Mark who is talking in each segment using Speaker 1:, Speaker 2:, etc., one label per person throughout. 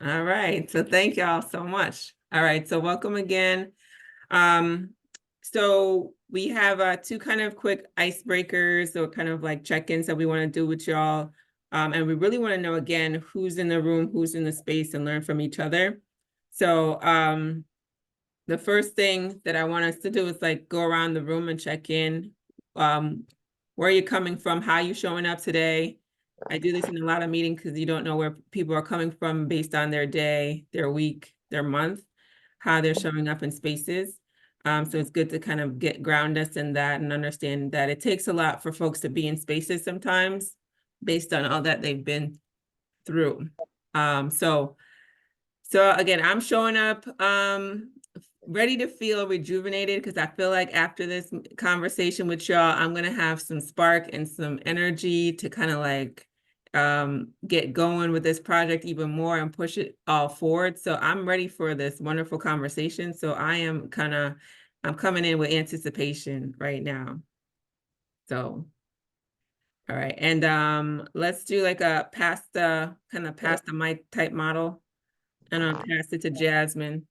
Speaker 1: All right. So thank y'all so much. All right. So welcome again. So we have two kind of quick icebreakers or kind of like check-ins that we want to do with y'all. And we really want to know again who's in the room, who's in the space, and learn from each other. So the first thing that I want us to do is like go around the room and check in. Where are you coming from? How are you showing up today? I do this in a lot of meetings because you don't know where people are coming from based on their day, their week, their month, how they're showing up in spaces. So it's good to kind of ground us in that and understand that it takes a lot for folks to be in spaces sometimes based on all that they've been through. So again, I'm showing up ready to feel rejuvenated because I feel like after this conversation with y'all, I'm gonna have some spark and some energy to kind of like get going with this project even more and push it all forward. So I'm ready for this wonderful conversation. So I'm coming in with anticipation right now. So all right, and let's do like a pass the mic type model, and I'll pass it to Jasmine.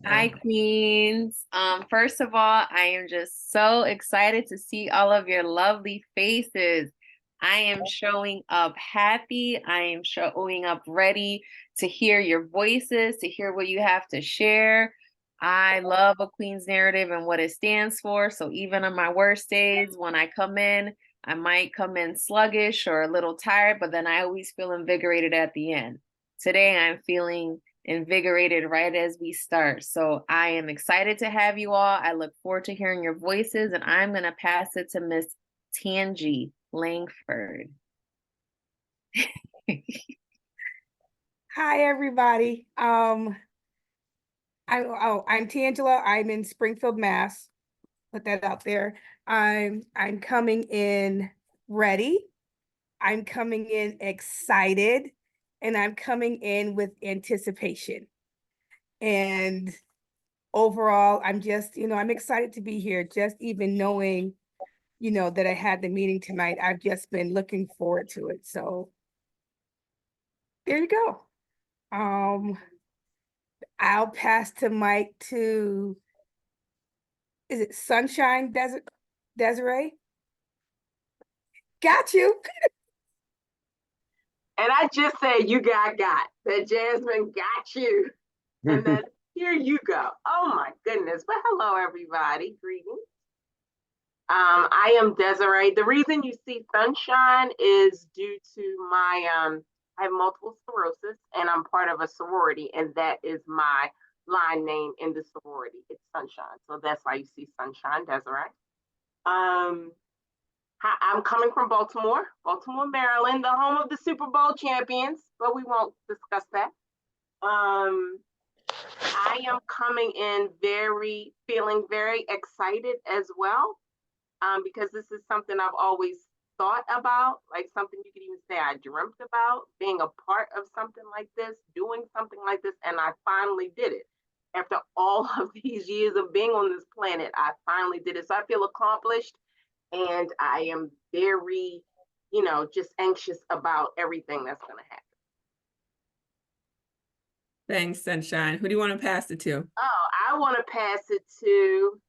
Speaker 2: Hi, Queens. First of all, I am just so excited to see all of your lovely faces. I am showing up happy. I am showing up ready to hear your voices, to hear what you have to share. I love a Queen's narrative and what it stands for. So even on my worst days, when I come in, I might come in sluggish or a little tired, but then I always feel invigorated at the end. Today, I'm feeling invigorated right as we start. So I am excited to have you all. I look forward to hearing your voices, and I'm going to pass it to Miss Tangi Langford.
Speaker 3: Hi, everybody. I'm Tangela. I'm in Springfield, Mass. Put that out there. I'm coming in ready. I'm coming in excited, and I'm coming in with anticipation. And overall, I'm just, I'm excited to be here. Just even knowing, that I had the meeting tonight, I've just been looking forward to it. So there you go. I'll pass the mic to, is it Sunshine Desiree? Got you.
Speaker 4: And I just said you got. That Jasmine got you. And then here you go. Oh my goodness. But hello, everybody. Greetings. I am Desiree. The reason you see sunshine is due to my I have multiple sclerosis and I'm part of a sorority, and that is my line name in the sorority. It's Sunshine. So that's why you see Sunshine Desiree. Um, I'm coming from Baltimore, Maryland, the home of the Super Bowl champions, but we won't discuss that. I am coming in feeling very excited as well, because this is something I've always thought about, like something you could even say I dreamt about, being a part of something like this, doing something like this, and I finally did it. After all of these years of being on this planet, I finally did it. So I feel accomplished, and I am very, just anxious about everything that's going to happen.
Speaker 1: Thanks, Sunshine. Who do you want to pass it to?
Speaker 4: Oh, I want to pass it to,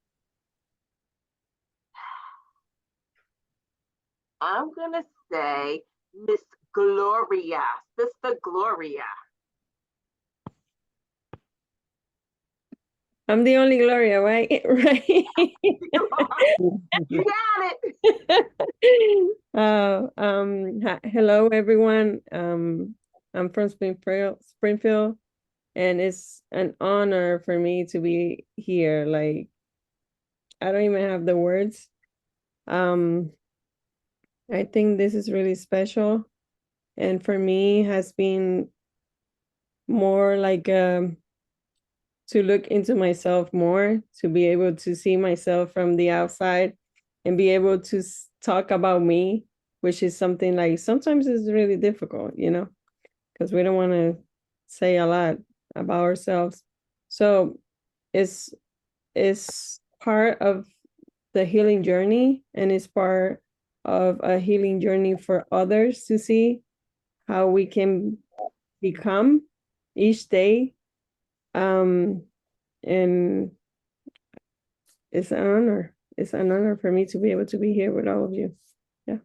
Speaker 4: I'm going to say Miss Gloria, Sister Gloria.
Speaker 5: I'm the only Gloria, right? Right.
Speaker 4: You got it.
Speaker 5: Hello everyone. I'm from Springfield, and it's an honor for me to be here. Like, I don't even have the words. I think this is really special, and for me has been more like to look into myself more, to be able to see myself from the outside and be able to talk about me, which is something like sometimes is really difficult, because we don't want to say a lot about ourselves. So it's part of the healing journey, and it's part of a healing journey for others to see how we can become each day. And it's an honor. It's an honor for me to be able to be here with all of you. Yeah.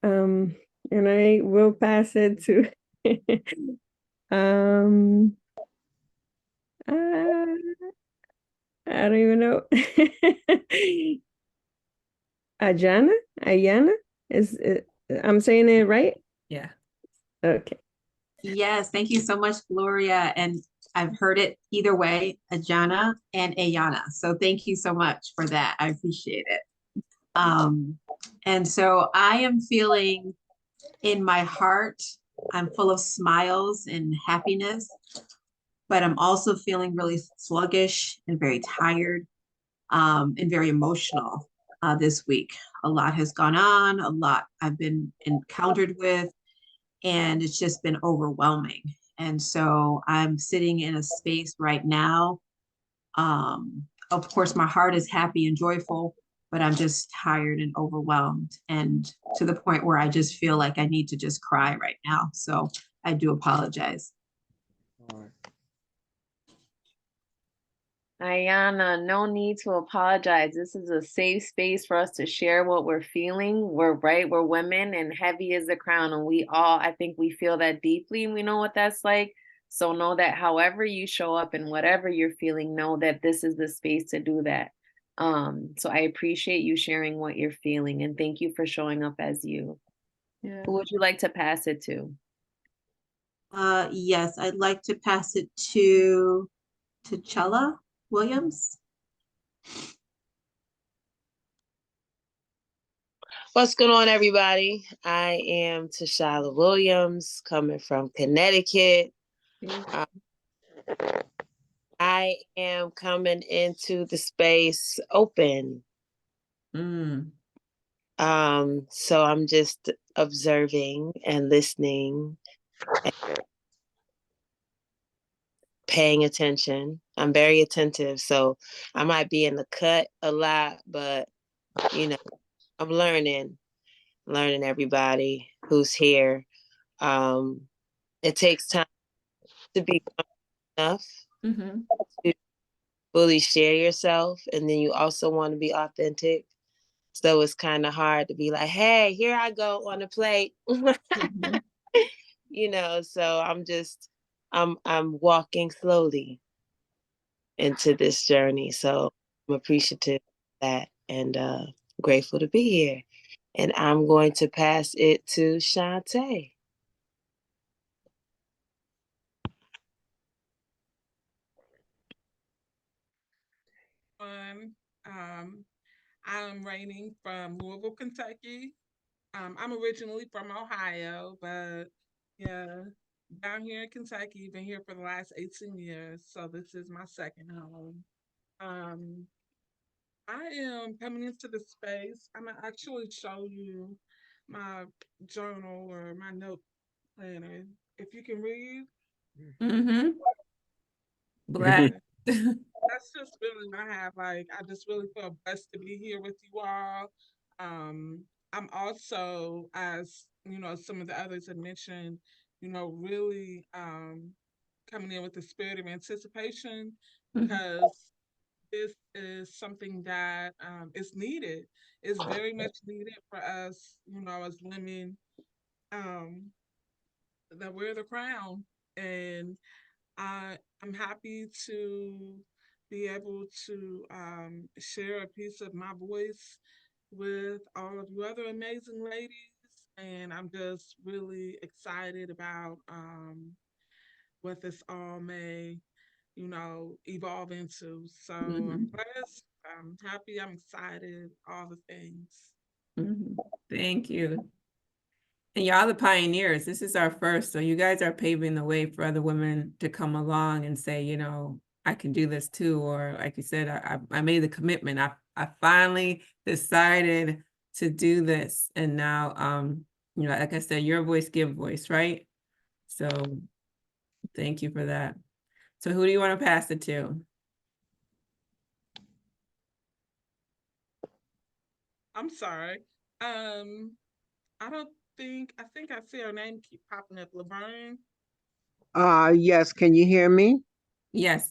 Speaker 5: And I will pass it to uh, I don't even know. Ayana, is it, I'm saying it right?
Speaker 1: Yeah.
Speaker 5: Okay.
Speaker 6: Yes, thank you so much, Gloria. And I've heard it either way, Ajana and Ayana. So thank you so much for that. I appreciate it. And so I am feeling in my heart, I'm full of smiles and happiness, but I'm also feeling really sluggish and very tired, and very emotional this week. A lot has gone on, a lot I've been encountered with, and it's just been overwhelming. And so I'm sitting in a space right now. Of course, my heart is happy and joyful, but I'm just tired and overwhelmed, and to the point where I just feel like I need to just cry right now. So I do apologize.
Speaker 2: Ayana, no need to apologize. This is a safe space for us to share what we're feeling. We're women, and heavy is the crown. And we all, I think we feel that deeply, and we know what that's like. So know that however you show up and whatever you're feeling, know that this is the space to do that. So I appreciate you sharing what you're feeling, and thank you for showing up as you.
Speaker 5: Yeah.
Speaker 2: Who would you like to pass it to?
Speaker 6: Yes, I'd like to pass it to T'Challa Williams.
Speaker 7: What's going on, everybody? I am Tashala Williams, coming from Connecticut. I am coming into the space open.
Speaker 1: Mm.
Speaker 7: So I'm just observing and listening and paying attention. I'm very attentive, so I might be in the cut a lot, but you know, I'm learning everybody who's here. It takes time to be enough
Speaker 1: Mm-hmm.
Speaker 7: to fully share yourself, and then you also want to be authentic. So it's kind of hard to be like, hey, here I go on the plate.
Speaker 1: Mm-hmm.
Speaker 7: So I'm walking slowly into this journey. So I'm appreciative of that, and grateful to be here. And I'm going to pass it to Shantae.
Speaker 8: Um, I'm writing from Louisville, Kentucky. I'm originally from Ohio, but yeah, down here in Kentucky, been here for the last 18 years, so this is my second home. Um, I am coming into the space. I'm gonna actually show you my journal or my note planner. If you can read,
Speaker 1: Mm-hmm. Black.
Speaker 8: that's just really what I have. Like, I just really feel blessed to be here with you all. I'm also, as you know, some of the others have mentioned, really coming in with the spirit of anticipation, because this is something that is needed. It's very much needed for us, as women that wear the crown. And I'm happy to be able to share a piece of my voice with all of you other amazing ladies. And I'm just really excited about what this all may, evolve into. So I'm blessed, I'm happy, I'm excited, all the things.
Speaker 1: Mm-hmm. Thank you. And y'all the pioneers. This is our first. So you guys are paving the way for other women to come along and say, I can do this too. Or like you said, I made the commitment. I finally decided to do this. And now, like I said, your voice give voice, right? So thank you for that. So who do you want to pass it to?
Speaker 8: I'm sorry. I don't think I see her name keep popping up, Laverne.
Speaker 9: Yes, can you hear me?
Speaker 1: Yes.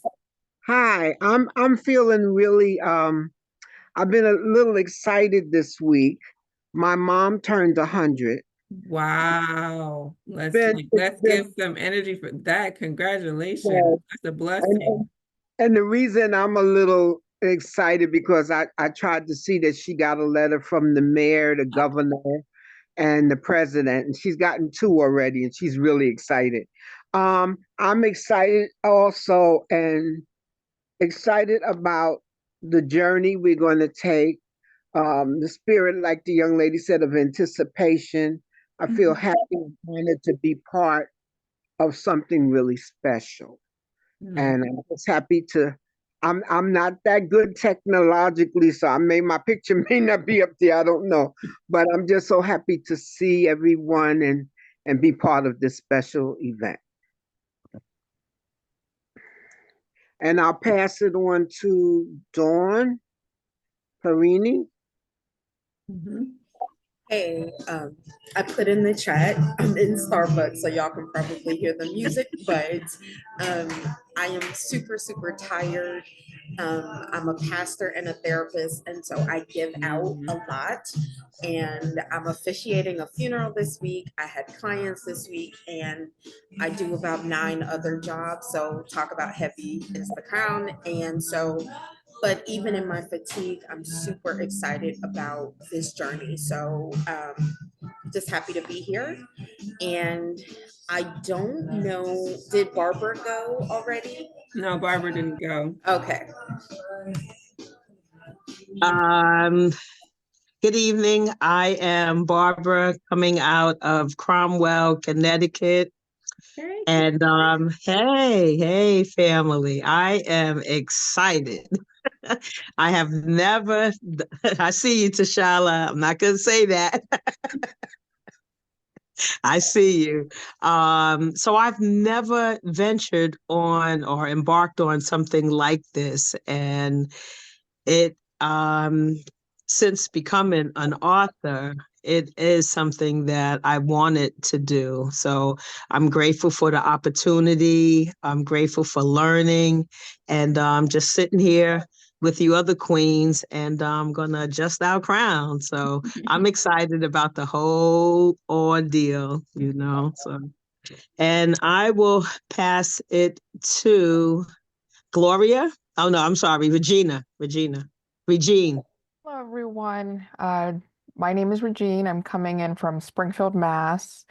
Speaker 9: Hi, I'm feeling really I've been a little excited this week. My mom turned 100.
Speaker 1: Wow.
Speaker 9: It's
Speaker 1: Let's give
Speaker 9: been
Speaker 1: some energy for that. Congratulations.
Speaker 9: uh,
Speaker 1: That's a
Speaker 9: and,
Speaker 1: blessing.
Speaker 9: and and the reason I'm a little excited because I tried to see that she got a letter from the mayor, the governor, and the president, and she's gotten two already, and she's really excited. I'm excited also, and excited about the journey we're going to take. The spirit, like the young lady said, of anticipation. I feel
Speaker 1: Mhm.
Speaker 9: happy and honored to be part of something really special.
Speaker 1: Mm.
Speaker 9: And I'm just happy to. I'm not that good technologically, so my picture may not be up there. I don't know, but I'm just so happy to see everyone and be part of this special event. And I'll pass it on to Dawn Perini.
Speaker 1: Mhm.
Speaker 10: Hey, I put in the chat. I'm in Starbucks, so y'all can probably hear the music, but um, I am super, super tired. I'm a pastor and a therapist, and so I give out a
Speaker 1: Mhm.
Speaker 10: lot. And I'm officiating a funeral this week. I had clients this week, and I do about 9 other jobs. So, talk about heavy is the crown. And so, but even in my fatigue, I'm super excited about this journey. So, just happy to be here. And I don't know, did Barbara go already?
Speaker 1: No, Barbara didn't go.
Speaker 10: Okay.
Speaker 11: Um, Good evening. I am Barbara coming out of Cromwell, Connecticut.
Speaker 1: Hey.
Speaker 11: And hey, family. I am excited. I have never, I see you, Tashala. I'm not going to say that. I see you. So I've never ventured on or embarked on something like this. And it since becoming an author, it is something that I wanted to do. So I'm grateful for the opportunity. I'm grateful for learning, and just sitting here with you other queens, and I'm gonna adjust our crown. So I'm excited about the whole ordeal, So, and I will pass it to Gloria. Oh no, I'm sorry, Regine.
Speaker 12: Hello, everyone. My name is Regine. I'm coming in from Springfield, Mass.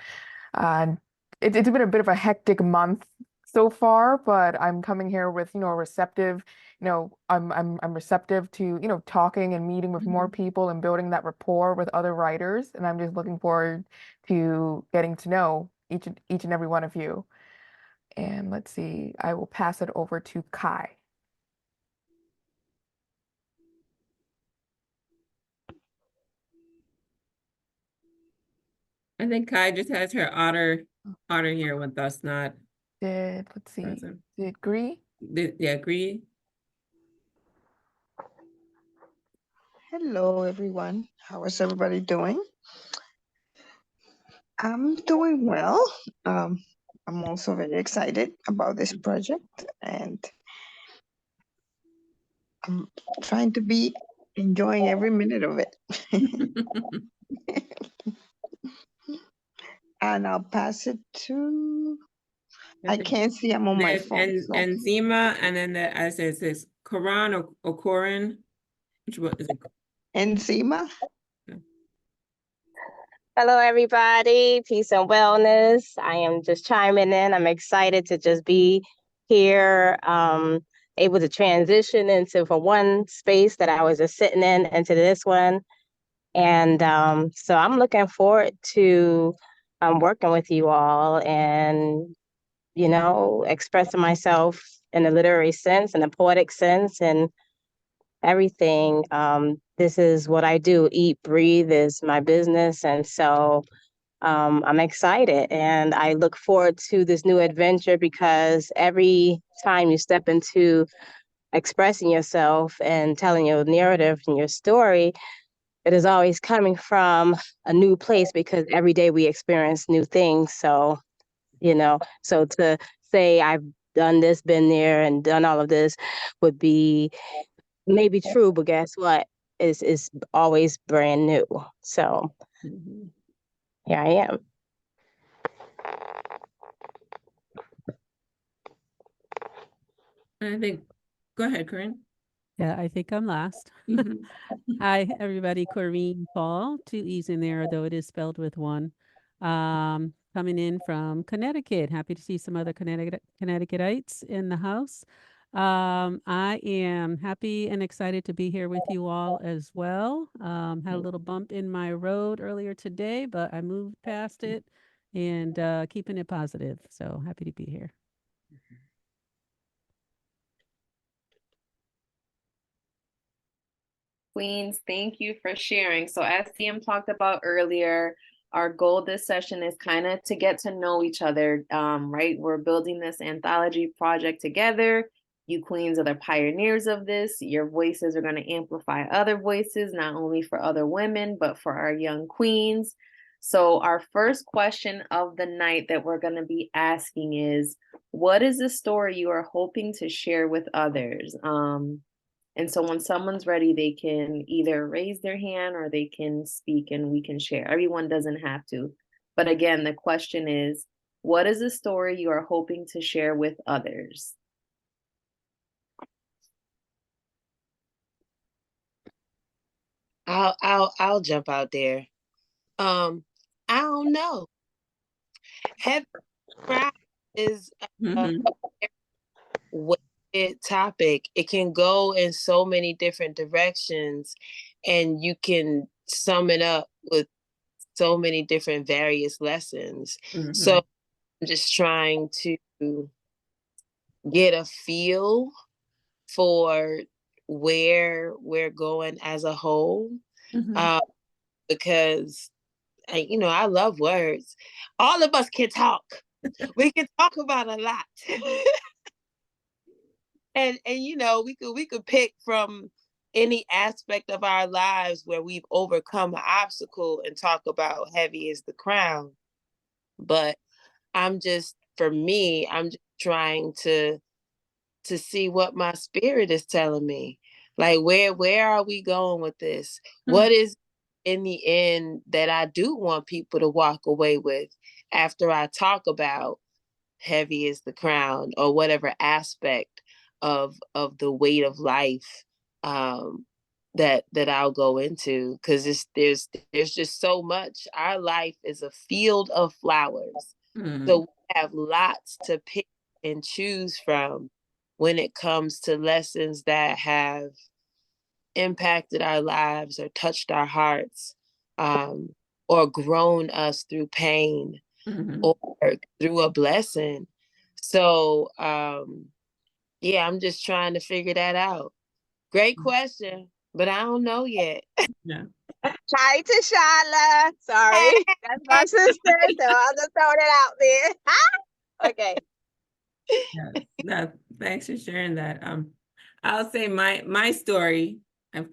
Speaker 12: Uh, it's been a bit of a hectic month so far, but I'm coming here with, receptive, I'm receptive to, talking and meeting with more people and building that rapport with other writers. And I'm just looking forward to getting to know each and every one of you. And let's see, I will pass it over to Kai.
Speaker 1: I think Kai just has her otter here with us, not
Speaker 12: Let's see,
Speaker 1: present.
Speaker 12: did Gree?
Speaker 1: Yeah, agree.
Speaker 13: Hello, everyone. How is everybody doing? I'm doing well. Um, I'm also very excited about this project, and I'm trying to be enjoying every minute of it. And I'll pass it to, I can't see, I'm on my
Speaker 1: There's
Speaker 13: phone. So.
Speaker 1: Enzima, and then I said this Quran or Corin. Which one is it?
Speaker 13: Enzima.
Speaker 14: Hello, everybody. Peace and wellness. I am just chiming in. I'm excited to just be here, able to transition from one space that I was just sitting in into this one. And so I'm looking forward to working with you all and, expressing myself in a literary sense and a poetic sense and everything. This is what I do. Eat, breathe is my business. And so I'm excited and I look forward to this new adventure because every time you step into expressing yourself and telling your narrative and your story, it is always coming from a new place because every day we experience new things. So, so to say I've done this, been there, and done all of this would be maybe true, but guess what? Is always brand new. So here I am.
Speaker 1: I think, go ahead, Corinne.
Speaker 15: Yeah, I think I'm last.
Speaker 1: Mhm.
Speaker 15: Hi, everybody. Corinne Paul, 2 E's in there, though it is spelled with one. Coming in from Connecticut. Happy to see some other Connecticutites in the house. I am happy and excited to be here with you all as well. Had a little bump in my road earlier today, but I moved past it and keeping it positive. So happy to be here.
Speaker 2: Queens, thank you for sharing. So as CM talked about earlier, our goal this session is kind of to get to know each other, right? We're building this anthology project together. You queens are the pioneers of this. Your voices are going to amplify other voices, not only for other women, but for our young queens. So our first question of the night that we're going to be asking is, what is the story you are hoping to share with others? And so when someone's ready, they can either raise their hand or they can speak and we can share. Everyone doesn't have to. But again, the question is, what is a story you are hoping to share with others?
Speaker 7: I'll jump out there. I don't know. Heavy crowd is a weighted topic. It can go in so many different directions, and you can sum it up with so many different various lessons. So I'm just trying to get a feel for where we're going as a whole. Because I love words. All of us can talk. We can talk about a lot. and we could pick from any aspect of our lives where we've overcome an obstacle and talk about heavy is the crown. But for me, I'm just trying to see what my spirit is telling me. Like, where are we going with this? What is in the end that I do want people to walk away with after I talk about heavy is the crown or whatever aspect of the weight of life that I'll go into, because there's just so much. Our life is a field of flowers. So we have lots to pick and choose from when it comes to lessons that have impacted our lives or touched our hearts, or grown us through pain or through a blessing. So yeah, I'm just trying to figure that out. Great question, but I don't know yet.
Speaker 1: Yeah.
Speaker 14: Hi, Tashala. Sorry, that's my sister, so I'll just throw it out there. Okay.
Speaker 1: Yeah, thanks for sharing that. I'll say my story, I've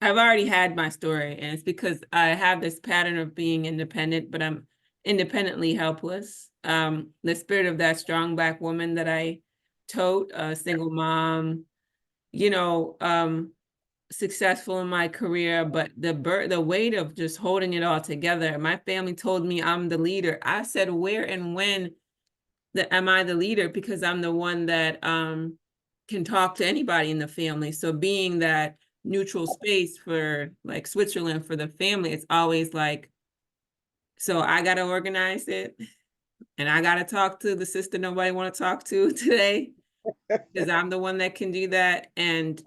Speaker 1: already had my story, and it's because I have this pattern of being independent, but I'm independently helpless. The spirit of that strong Black woman that I tote, a single mom, successful in my career, but the weight of just holding it all together. My family told me I'm the leader. I said, where and when am I the leader? Because I'm the one that can talk to anybody in the family. So being that neutral space for like Switzerland for the family, it's always like, so I got to organize it, and I got to talk to the sister nobody want to talk to today, because I'm the one that can do that. And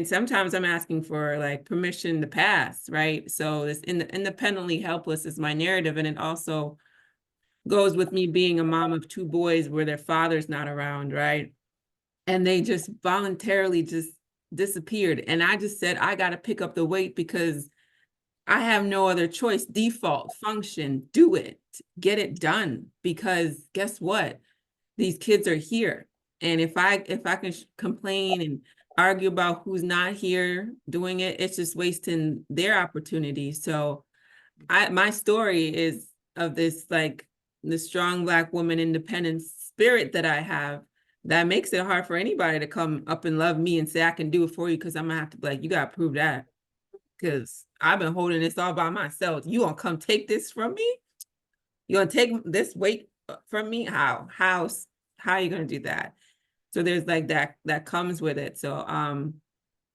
Speaker 1: sometimes I'm asking for like permission to pass, right? So this independently helpless is my narrative, and it also goes with me being a mom of 2 boys where their father's not around, right? And they just voluntarily just disappeared. And I just said, I got to pick up the weight because I have no other choice. Default function, do it, get it done. Because guess what? These kids are here. And if I can complain and argue about who's not here doing it, it's just wasting their opportunity. So my story is of this, like, the strong Black woman independent spirit that I have, that makes it hard for anybody to come up and love me and say I can do it for you, because I'm gonna have to be like, you gotta prove that, because I've been holding this all by myself. You gonna come take this from me? You gonna take this weight from me? How are you gonna do that? So there's like that comes with it. So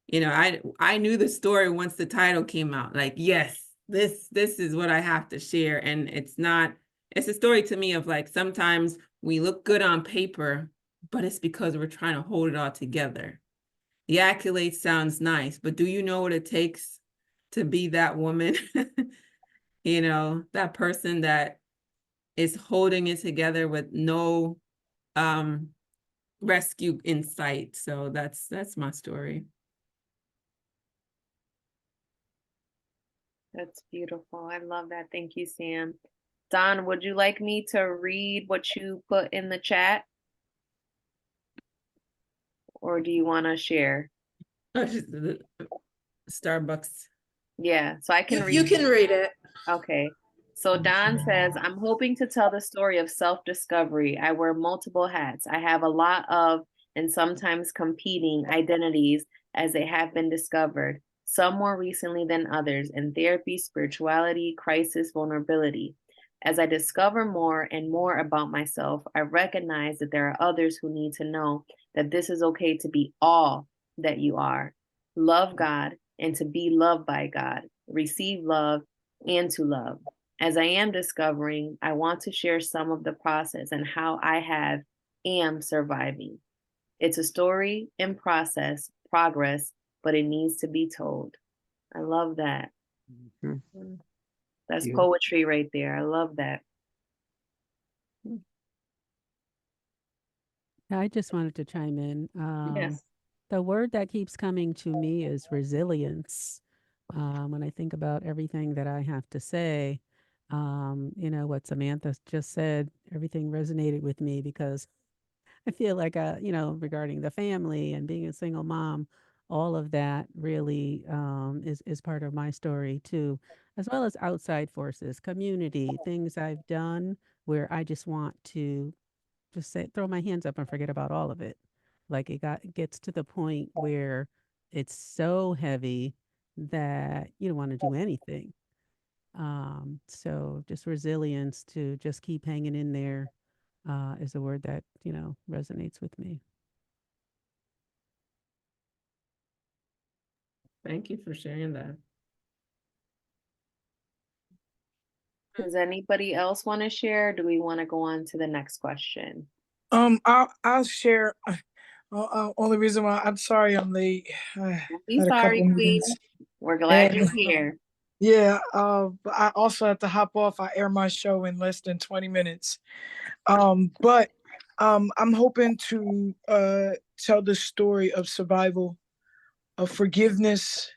Speaker 1: you know, I knew the story once the title came out. Like, yes, this is what I have to share. And it's a story to me of, like, sometimes we look good on paper, but it's because we're trying to hold it all together. The accolade sounds nice, but do you know what it takes to be that woman? You know, that person that is holding it together with no rescue in sight. So that's my story.
Speaker 2: That's beautiful. I love that. Thank you, Sam. Don, would you like me to read what you put in the chat? Or do you want to share?
Speaker 1: Starbucks.
Speaker 2: Yeah, so I can read.
Speaker 10: You can read it.
Speaker 2: Okay. So Don says, I'm hoping to tell the story of self-discovery. I wear multiple hats. I have a lot of, and sometimes competing, identities as they have been discovered, some more recently than others, in therapy, spirituality, crisis, vulnerability. As I discover more and more about myself, I recognize that there are others who need to know that this is okay to be all that you are. Love God and to be loved by God. Receive love and to love. As I am discovering, I want to share some of the process and how I am surviving. It's a story in process, progress, but it needs to be told. I love that.
Speaker 9: Mm-hmm.
Speaker 2: That's poetry right there. I love that.
Speaker 15: I just wanted to chime in.
Speaker 2: Yes.
Speaker 15: The word that keeps coming to me is resilience. When I think about everything that I have to say, you know, what Samantha just said, everything resonated with me because I feel like, you know, regarding the family and being a single mom, all of that really is part of my story too, as well as outside forces, community, things I've done where I just want to just say, throw my hands up and forget about all of it. Like it gets to the point where it's so heavy that you don't want to do anything. So just resilience to just keep hanging in there is a word that, you know, resonates with me.
Speaker 1: Thank you for sharing that.
Speaker 2: Does anybody else want to share? Or do we want to go on to the next question?
Speaker 16: I'll share. Only reason why I'm sorry I'm late. I
Speaker 2: Be
Speaker 16: had a
Speaker 2: sorry,
Speaker 16: couple
Speaker 2: Queen.
Speaker 16: meetings.
Speaker 2: We're glad
Speaker 16: And
Speaker 2: you're here.
Speaker 16: yeah, but I also have to hop off. I air my show in less than 20 minutes. But I'm hoping to tell the story of survival, of forgiveness,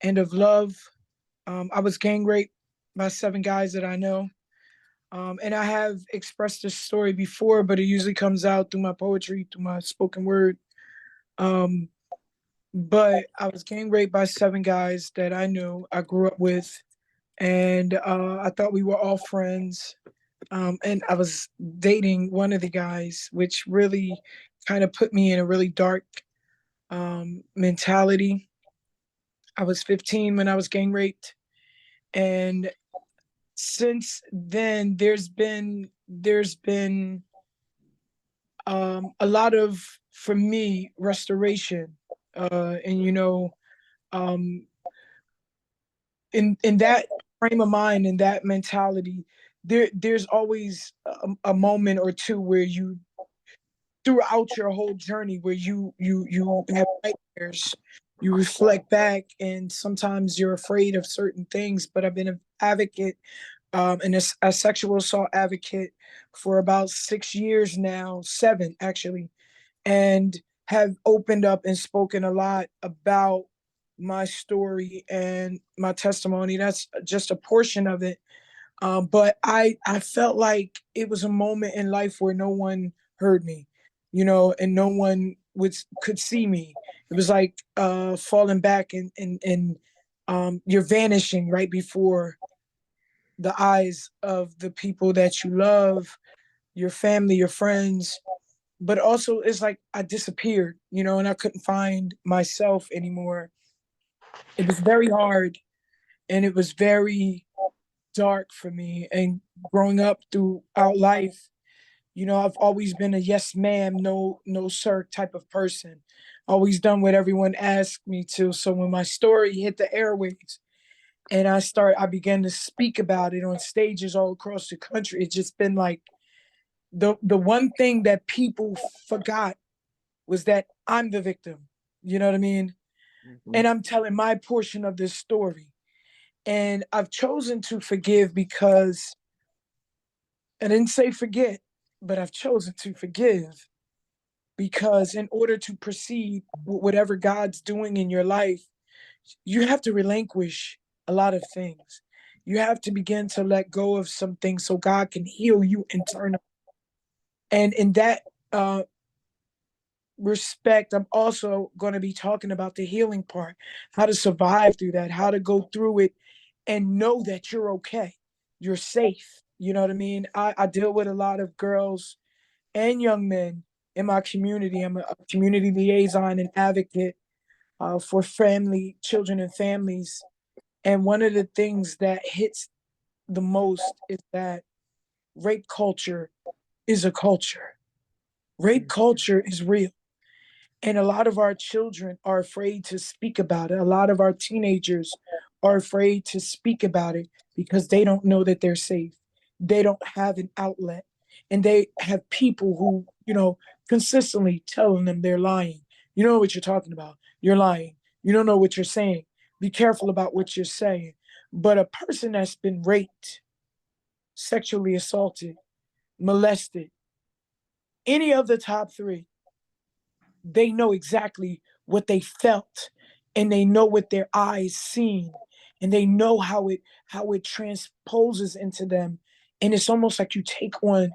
Speaker 16: and of love. I was gang raped by 7 guys that I know. And I have expressed this story before, but it usually comes out through my poetry, through my spoken word. But I was gang raped by 7 guys that I knew, I grew up with, and I thought we were all friends. And I was dating one of the guys, which really kind of put me in a really dark mentality. I was 15 when I was gang raped, and since then there's been a lot of, for me, restoration, and you know, um in that frame of mind, in that mentality, there's always a moment or two where you, throughout your whole journey, where you have nightmares, you reflect back, and sometimes you're afraid of certain things. But I've been an advocate, and a sexual assault advocate for about 6 years now, 7 actually, and have opened up and spoken a lot about my story and my testimony. That's just a portion of it. But I felt like it was a moment in life where no one heard me, you know, and no one could see me. It was like falling back and you're vanishing right before the eyes of the people that you love, your family, your friends. But also it's like I disappeared, you know, and I couldn't find myself anymore. It was very hard and it was very dark for me. And growing up throughout life, you know, I've always been a yes ma'am, no sir type of person. Always done what everyone asked me to. So when my story hit the airwaves and I began to speak about it on stages all across the country, it's just been like the one thing that people forgot was that I'm the victim. You know what I mean? And I'm telling my portion of this story. And I've chosen to forgive because I didn't say forget, but I've chosen to forgive because in order to proceed with whatever God's doing in your life, you have to relinquish a lot of things. You have to begin to let go of some things so God can heal you internally. And in that respect, I'm also going to be talking about the healing part, how to survive through that, how to go through it and know that you're okay. You're safe. You know what I mean? I deal with a lot of girls and young men in my community. I'm a community liaison and advocate for family, children, and families. And one of the things that hits the most is that rape culture is a culture. Rape culture is real. And a lot of our children are afraid to speak about it. A lot of our teenagers are afraid to speak about it because they don't know that they're safe. They don't have an outlet. And they have people who, you know, consistently telling them they're lying. You know what you're talking about. You're lying. You don't know what you're saying. Be careful about what you're saying. But a person that's been raped, sexually assaulted, molested, any of the top three, they know exactly what they felt and they know what their eyes seen and they know how it transposes into them, and it's almost like you take on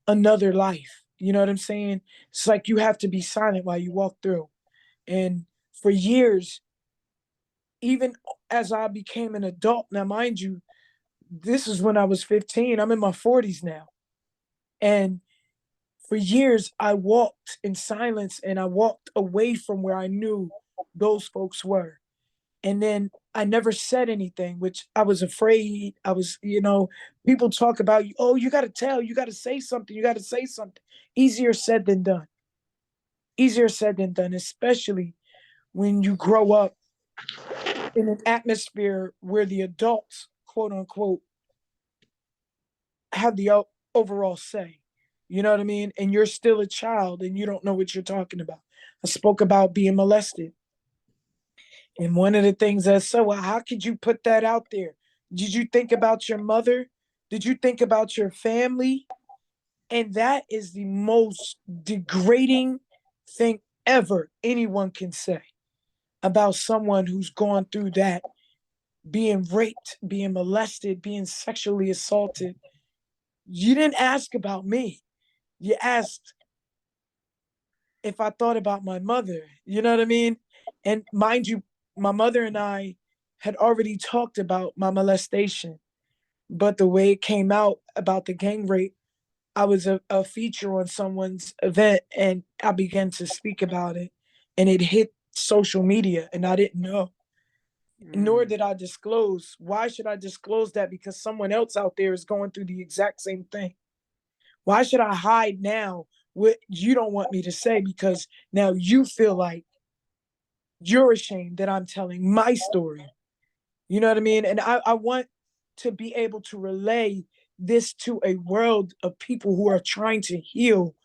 Speaker 16: another life. You know what I'm saying? It's like you have to be silent while you walk through. And for years, even as I became an adult, now mind you, this is when I was 15. I'm in my 40s now. And for years, I walked in silence and I walked away from where I knew those folks were. And then I never said anything, which I was afraid. I was, you know, people talk about, oh, you got to tell, you got to say something, you got to say something. Easier said than done. Easier said than done, especially when you grow up in an atmosphere where the adults, quote unquote, have the overall say. You know what I mean? And you're still a child and you don't know what you're talking about. I spoke about being molested. And one of the things I said, well, how could you put that out there? Did you think about your mother? Did you think about your family? And that is the most degrading thing ever anyone can say about someone who's gone through that, being raped, being molested, being sexually assaulted. You didn't ask about me. You asked if I thought about my mother. You know what I mean? And mind you, my mother and I had already talked about my molestation, but the way it came out about the gang rape, I was a feature on someone's event and I began to speak about it and it hit social media and I didn't know. Nor did I disclose. Why should I disclose that? Because someone else out there is going through the exact same thing. Why should I hide now what you don't want me to say? Because now you feel like you're ashamed that I'm telling my story. You know what I mean? And I want to be able to relay this to a world of people who are trying to heal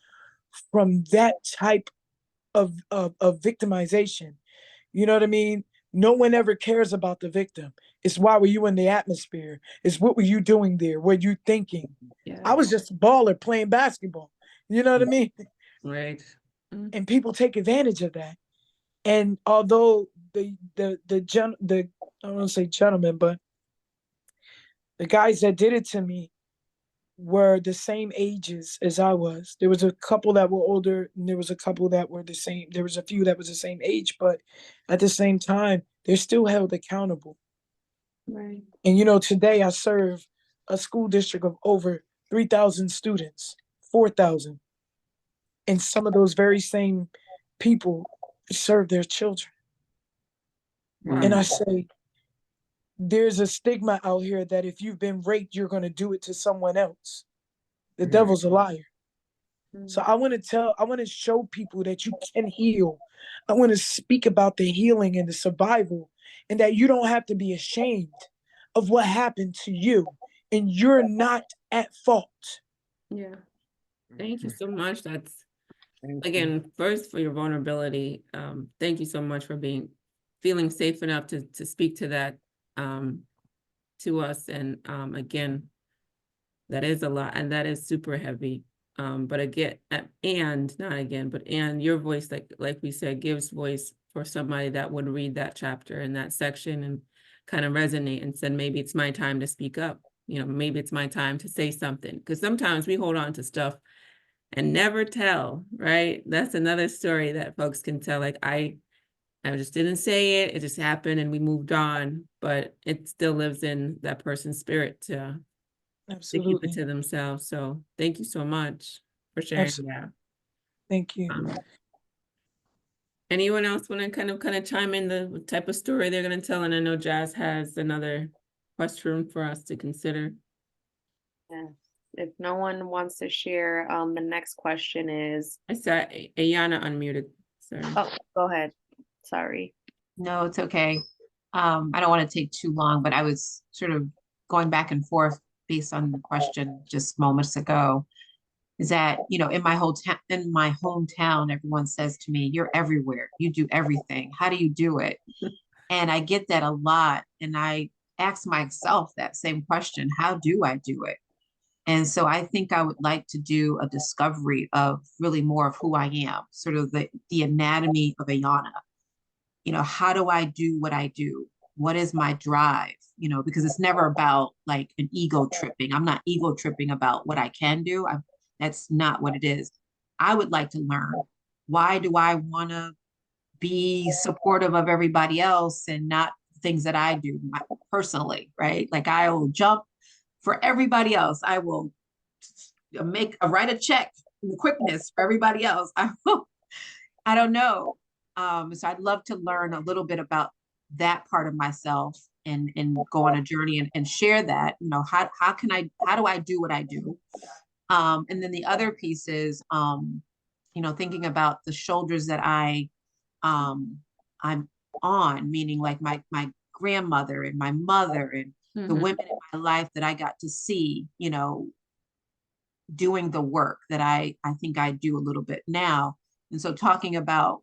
Speaker 16: from that type of victimization. You know what I mean? No one ever cares about the victim. It's why were you in the atmosphere? It's what were you doing there? What you thinking? I was just a baller playing basketball. You know what I mean?
Speaker 1: Right.
Speaker 16: And people take advantage of that. And although the I don't want to say gentlemen, but the guys that did it to me, were the same ages as I was. There was a couple that were older, and there was a couple that were the same. There was a few that was the same age, but at the same time, they're still held accountable.
Speaker 1: Right.
Speaker 16: And you know, today I serve a school district of over 3,000 students, 4,000. And some of those very same people serve their children. And I say, there's a stigma out here that if you've been raped, you're going to do it to someone else. The devil's a liar. So I want to show people that you can heal. I want to speak about the healing and the survival, and that you don't have to be ashamed of what happened to you, and you're not at fault.
Speaker 1: Yeah. Thank you so much. That's, again, first for your vulnerability. Thank you so much for feeling safe enough to speak to that to us. And again, that is a lot, and that is super heavy. But again, and not again, but and your voice, like we said, gives voice for somebody that would read that chapter in that section and kind of resonate and said, maybe it's my time to speak up. You know, maybe it's my time to say something. Because sometimes we hold on to stuff and never tell, right? That's another story that folks can tell. Like I just didn't say it. It just happened and we moved on, but it still lives in that person's spirit to keep
Speaker 16: Absolutely.
Speaker 1: it to themselves. So thank you so much for sharing that.
Speaker 16: Thank you.
Speaker 1: Anyone else want to kind of chime in the type of story they're going to tell? And I know Jazz has another question for us to consider.
Speaker 2: Yes. If no one wants to share, the next question is.
Speaker 1: I saw Ayana unmuted. Sorry.
Speaker 2: Oh, go ahead. Sorry.
Speaker 6: No, it's okay. I don't want to take too long, but I was sort of going back and forth based on the question just moments ago. Is that, you know, in my hometown, everyone says to me, "You're everywhere. You do everything. How do you do it?" And I get that a lot. And I ask myself that same question: how do I do it? And so I think I would like to do a discovery of really more of who I am, sort of the anatomy of Ayana. You know, how do I do what I do? What is my drive? You know, because it's never about like an ego tripping. I'm not ego tripping about what I can do. That's not what it is. I would like to learn, why do I want to be supportive of everybody else and not things that I do personally, right? Like I will jump for everybody else. I will write a check in the quickness for everybody else. I don't know. So I'd love to learn a little bit about that part of myself and go on a journey and share that. You know, how do I do what I do? And then the other piece is, you know, thinking about the shoulders that I'm on, meaning like my grandmother and my mother and the women in my life that I got to see, you know, doing the work that I think I do a little bit now. And so talking about,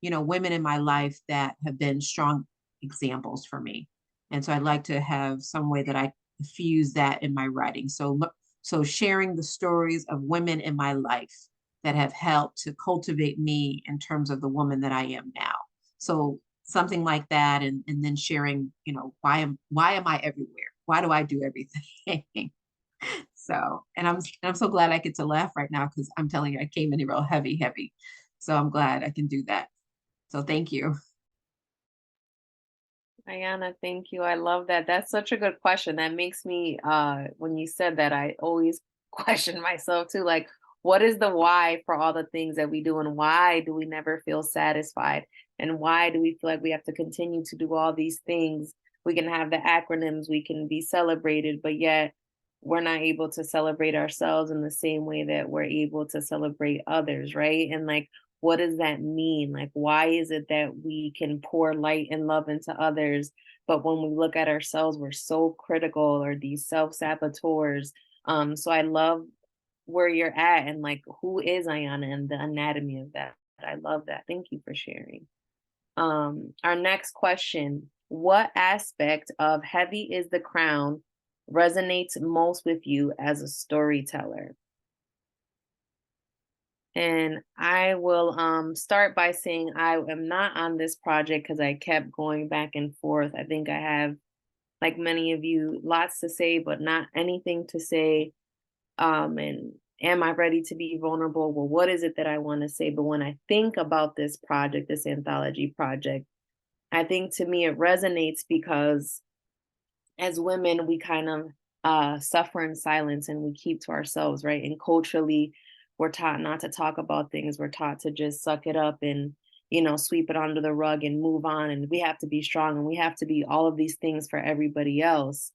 Speaker 6: you know, women in my life that have been strong examples for me. And so I'd like to have some way that I fuse that in my writing. So sharing the stories of women in my life that have helped to cultivate me in terms of the woman that I am now. So something like that, and then sharing, you know, why am I everywhere? Why do I do everything? So, and I'm so glad I get to laugh right now, because I'm telling you, I came in real heavy. So I'm glad I can do that. So thank you.
Speaker 2: Ayana, thank you. I love that. That's such a good question. That makes me, when you said that, I always question myself too. Like, what is the why for all the things that we do? And why do we never feel satisfied? And why do we feel like we have to continue to do all these things? We can have the acronyms, we can be celebrated, but yet we're not able to celebrate ourselves in the same way that we're able to celebrate others, right? And like, what does that mean? Like, why is it that we can pour light and love into others, but when we look at ourselves, we're so critical, or these self-saboteurs? So I love where you're at, and like, who is Ayana and the anatomy of that. I love that. Thank you for sharing. Our next question: what aspect of Heavy is the Crown resonates most with you as a storyteller? And I will start by saying I am not on this project because I kept going back and forth. I think I have, like many of you, lots to say, but not anything to say. And am I ready to be vulnerable? Well, what is it that I want to say? But when I think about this project, this anthology project, I think to me it resonates because as women, we kind of suffer in silence and we keep to ourselves, right? And culturally, we're taught not to talk about things. We're taught to just suck it up and, sweep it under the rug and move on. And we have to be strong and we have to be all of these things for everybody else.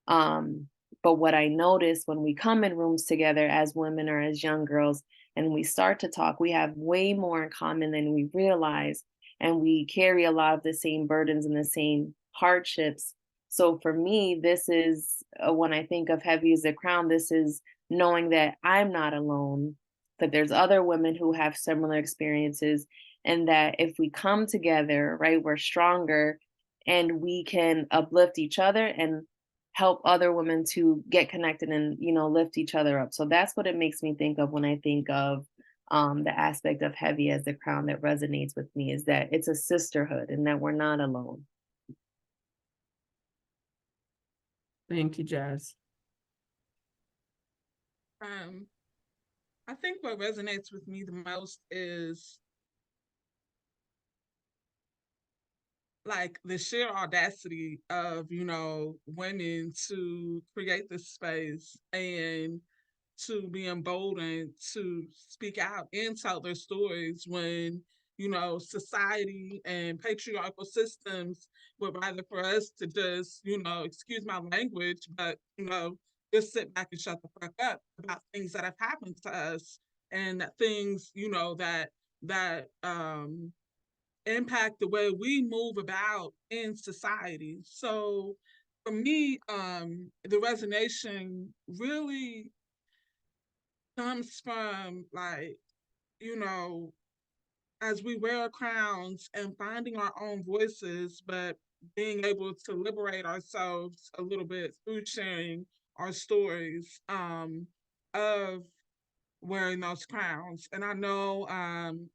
Speaker 2: Um, but what I notice when we come in rooms together as women or as young girls and we start to talk, we have way more in common than we realize. And we carry a lot of the same burdens and the same hardships. So for me, this is when I think of Heavy as the Crown, this is knowing that I'm not alone, that there's other women who have similar experiences, and that if we come together, right, we're stronger and we can uplift each other and help other women to get connected and lift each other up. So that's what it makes me think of when I think of the aspect of Heavy as the Crown that resonates with me, is that it's a sisterhood and that we're not alone.
Speaker 1: Thank you, Jazz.
Speaker 8: I think what resonates with me the most is like the sheer audacity of, women to create this space and to be emboldened to speak out and tell their stories when, society and patriarchal systems would rather for us to just, excuse my language, but, just sit back and shut the fuck up about things that have happened to us and that things, that impact the way we move about in society. So for me, the resonation really comes from like, as we wear crowns and finding our own voices, but being able to liberate ourselves a little bit through sharing our stories of wearing those crowns. And I know I'm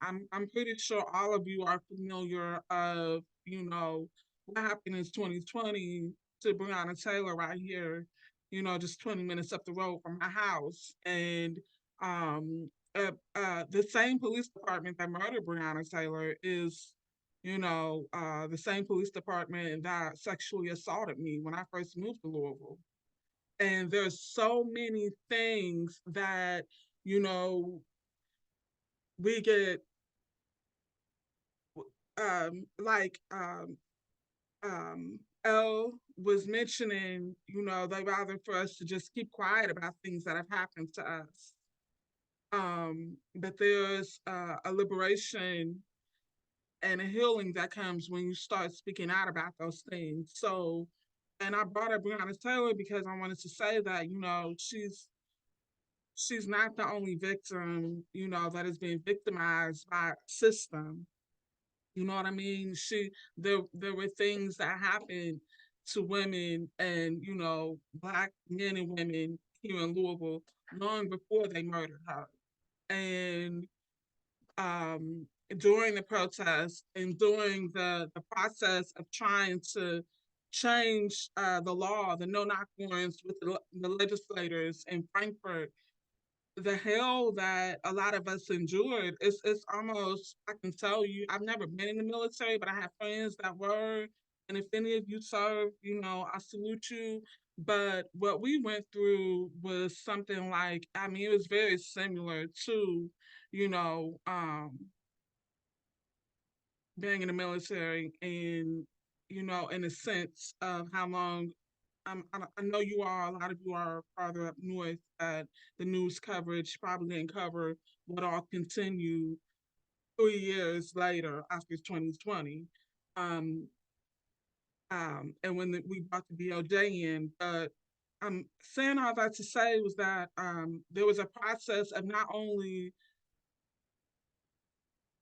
Speaker 8: pretty sure all of you are familiar of, what happened in 2020 to Breonna Taylor right here, just 20 minutes up the road from my house. And the same police department that murdered Breonna Taylor is, the same police department that sexually assaulted me when I first moved to Louisville. And there's so many things that, we get like Elle was mentioning, they rather for us to just keep quiet about things that have happened to us. But there's a liberation and a healing that comes when you start speaking out about those things. So, and I brought up Breonna Taylor because I wanted to say that, she's not the only victim, that is being victimized by a system. You know what I mean? There were things that happened to women and, Black men and women here in Louisville long before they murdered her. And during the protest and during the process of trying to change the law, the no-knock warrants with the legislators in Frankfurt, the hell that a lot of us endured, it's almost, I can tell you, I've never been in the military, but I have friends that were. And if any of you serve, I salute you. But what we went through was something like, I mean, it was very similar to, being in the military and, in a sense of how long I know a lot of you are farther up north, that the news coverage probably didn't cover what all continued 3 years later after 2020. And when we brought the DOJ in, but saying all that to say was that there was a process of not only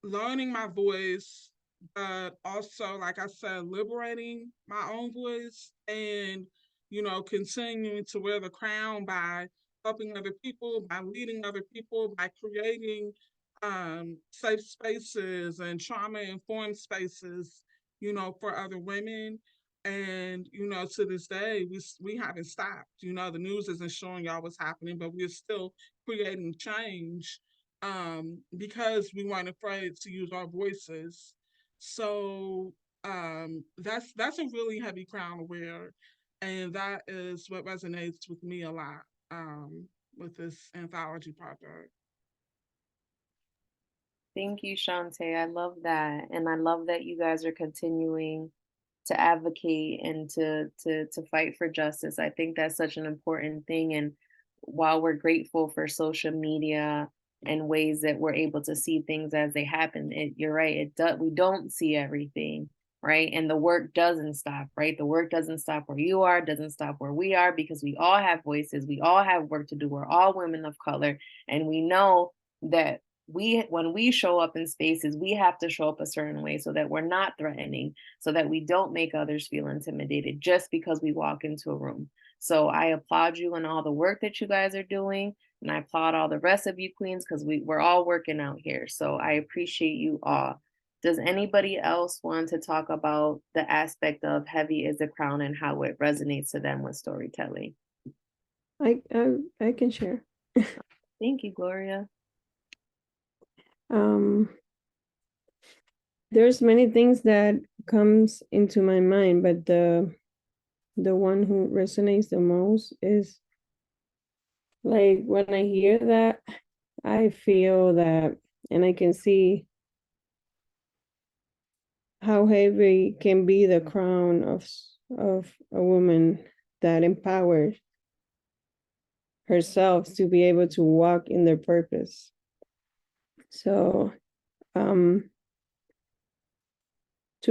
Speaker 8: learning my voice, but also, like I said, liberating my own voice and, continuing to wear the crown by helping other people, by leading other people, by creating safe spaces and trauma-informed spaces, for other women. And, to this day, we haven't stopped. The news isn't showing y'all what's happening, but we're still creating change because we weren't afraid to use our voices. So that's a really heavy crown to wear. And that is what resonates with me a lot with this anthology project.
Speaker 2: Thank you, Shantae. I love that. And I love that you guys are continuing to advocate and to fight for justice. I think that's such an important thing. And while we're grateful for social media and ways that we're able to see things as they happen, you're right. We don't see everything, right? And the work doesn't stop, right? The work doesn't stop where you are, doesn't stop where we are, because we all have voices. We all have work to do. We're all women of color, and we know that when we show up in spaces, we have to show up a certain way so that we're not threatening, so that we don't make others feel intimidated just because we walk into a room. So I applaud you and all the work that you guys are doing, and I applaud all the rest of you queens, because we're all working out here. So I appreciate you all. Does anybody else want to talk about the aspect of Heavy is the Crown and how it resonates to them with storytelling?
Speaker 5: I can share.
Speaker 2: Thank you, Gloria.
Speaker 5: There's many things that comes into my mind, but the one who resonates the most is like when I hear that, I feel that, and I can see how heavy can be the crown of a woman that empowers herself to be able to walk in their purpose. So to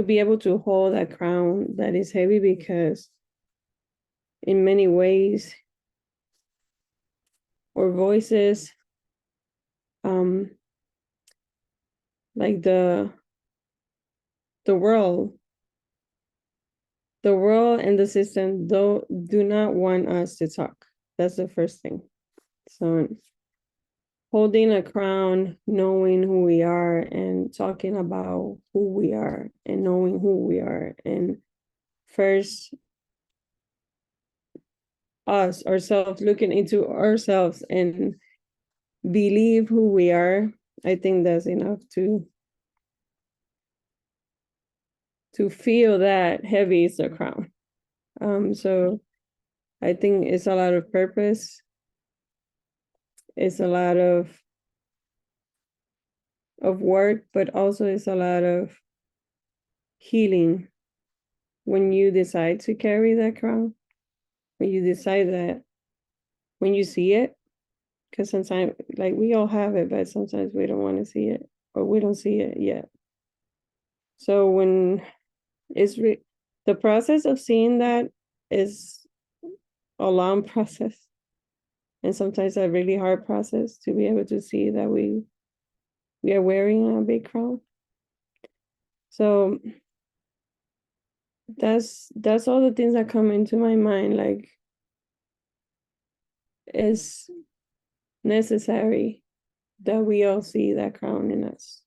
Speaker 5: be able to hold that crown that is heavy, because in many ways our voices, like the world and the system do not want us to talk. That's the first thing. So holding a crown, knowing who we are and talking about who we are and knowing who we are, and first ourselves, looking into ourselves and believe who we are, I think that's enough to feel that heavy is the crown. So I think it's a lot of purpose. It's a lot of work, but also it's a lot of healing when you decide to carry that crown, when you decide that, when you see it, because sometimes, like, we all have it, but sometimes we don't want to see it, or we don't see it yet. So when it's the process of seeing that is a long process, and sometimes a really hard process to be able to see that we are wearing a big crown. So that's all the things that come into my mind. Like, it's necessary that we all see that crown in us,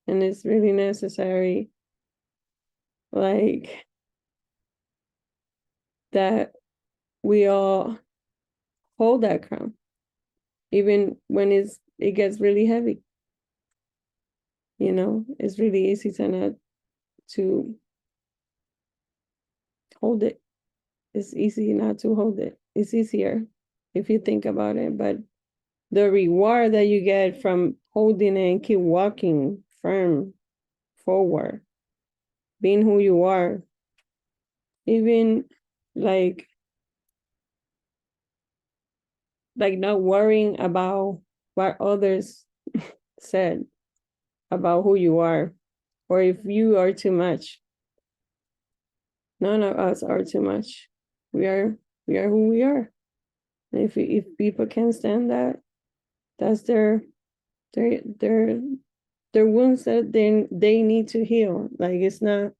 Speaker 5: and it's really necessary, like, that we all hold that crown, even when it gets really heavy. It's really easy to not to hold it. It's easy not to hold it. It's easier if you think about it, but the reward that you get from holding it and keep walking firm forward, being who you are, even like not worrying about what others said about who you are, or if you are too much. None of us are too much. We are who we are. And if people can stand that, that's their wounds that they need to heal. Like, it's not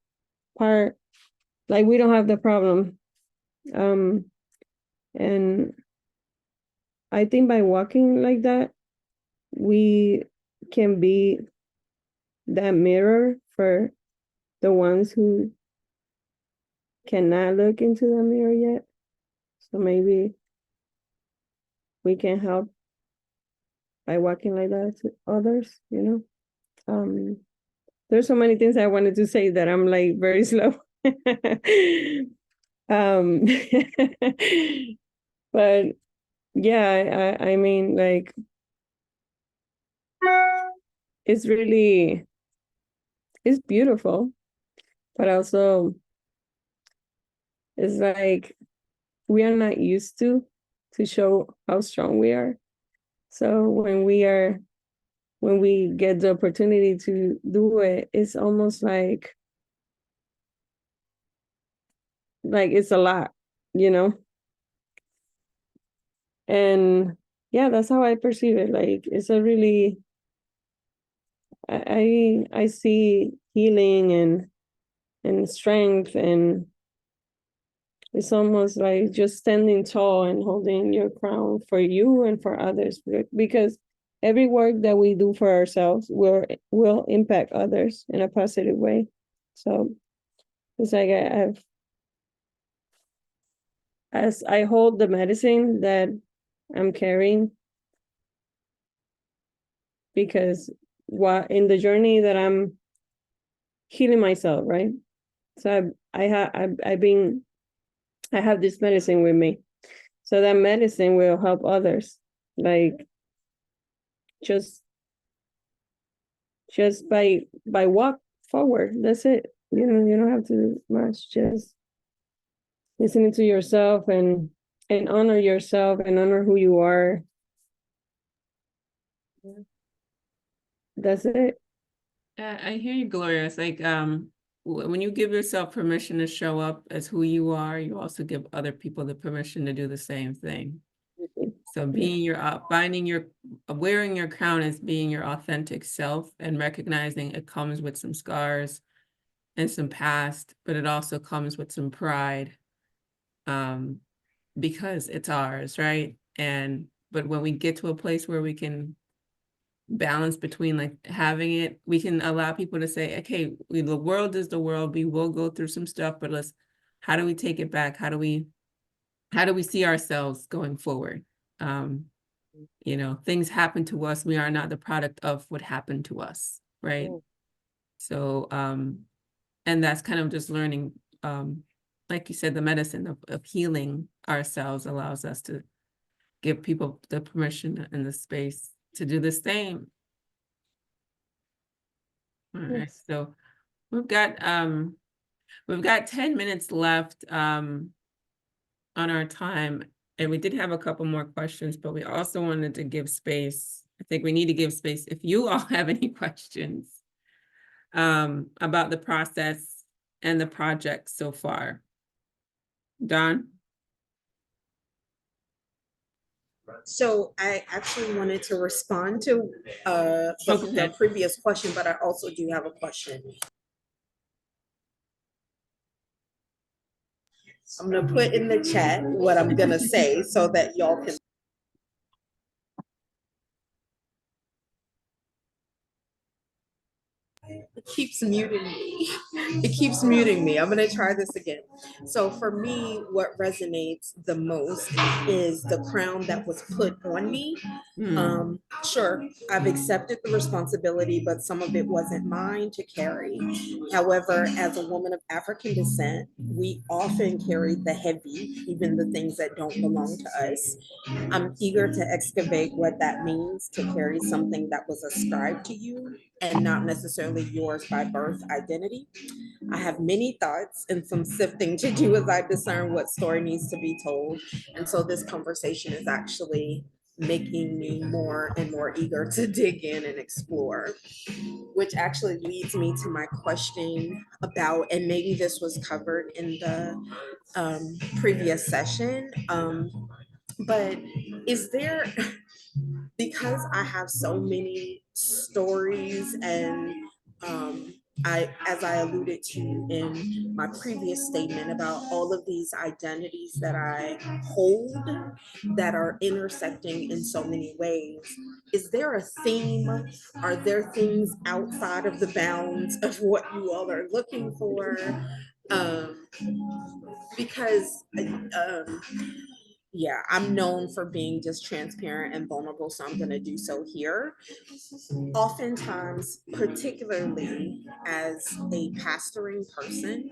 Speaker 5: part, like, we don't have the problem. And I think by walking like that, we can be that mirror for the ones who cannot look into the mirror yet. So maybe we can help by walking like that to others, you know. There's so many things I wanted to say that I'm like very slow. um but yeah, I mean, like, it's really, it's beautiful, but also it's like we are not used to show how strong we are. So when we get the opportunity to do it, it's almost like it's a lot, you know. And yeah, that's how I perceive it. Like, it's a really, I see healing and strength, and it's almost like just standing tall and holding your crown for you and for others, because every work that we do for ourselves will impact others in a positive way. So it's like as I hold the medicine that I'm carrying, because what in the journey that I'm healing myself, right? So I have this medicine with me. So that medicine will help others. Like, just by walk forward. That's it. You don't have to do much. Just listening to yourself and honor yourself and honor who you are. That's it.
Speaker 1: I hear you, Gloria. It's like when you give yourself permission to show up as who you are, you also give other people the permission to do the same thing. So wearing your crown as being your authentic self, and recognizing it comes with some scars and some past, but it also comes with some pride, because it's ours, right? But when we get to a place where we can balance between like having it, we can allow people to say, okay, the world is the world, we will go through some stuff, but how do we take it back? How do we see ourselves going forward? Things happen to us. We are not the product of what happened to us, right? So and that's kind of just learning, like you said, the medicine of healing ourselves allows us to give people the permission and the space to do the same. All right, so we've got 10 minutes left on our time, and we did have a couple more questions, but we also wanted to give space. I think we need to give space if you all have any questions about the process and the project so far. Don?
Speaker 10: So I actually wanted to respond to the previous question, but I also do have a question. I'm gonna put in the chat what I'm gonna say so that y'all can. It keeps muting me. It keeps muting me. I'm gonna try this again. So for me, what resonates the most is the crown that was put on me. Sure, I've accepted the responsibility, but some of it wasn't mine to carry. However, as a woman of African descent, we often carry the heavy, even the things that don't belong to us. I'm eager to excavate what that means to carry something that was ascribed to you and not necessarily yours by birth identity. I have many thoughts and some sifting to do as I discern what story needs to be told. And so this conversation is actually making me more and more eager to dig in and explore, which actually leads me to my question about, and maybe this was covered in the previous session, but is there, because I have so many stories and as I alluded to in my previous statement about all of these identities that I hold that are intersecting in so many ways, is there a theme? Are there things outside of the bounds of what you all are looking for? um, because yeah, I'm known for being just transparent and vulnerable, so I'm going to do so here. Oftentimes, particularly as a pastoring person,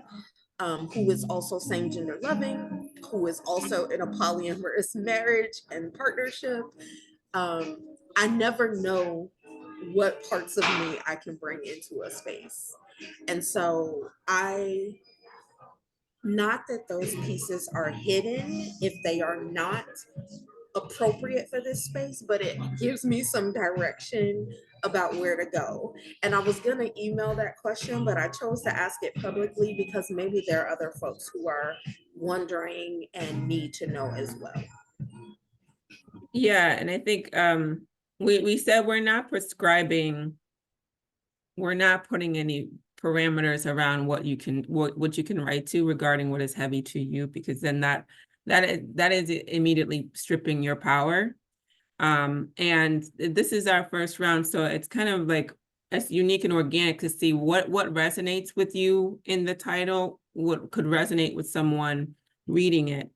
Speaker 10: who is also same gender loving, who is also in a polyamorous marriage and partnership, I never know what parts of me I can bring into a space. And so not that those pieces are hidden if they are not appropriate for this space, but it gives me some direction about where to go. And I was going to email that question, but I chose to ask it publicly because maybe there are other folks who are wondering and need to know as well.
Speaker 1: Yeah, and I think we said we're not prescribing, we're not putting any parameters around what you can what you can write to regarding what is heavy to you, because then that is immediately stripping your power. And this is our first round, so it's kind of like it's unique and organic to see what resonates with you in the title, what could resonate with someone reading it.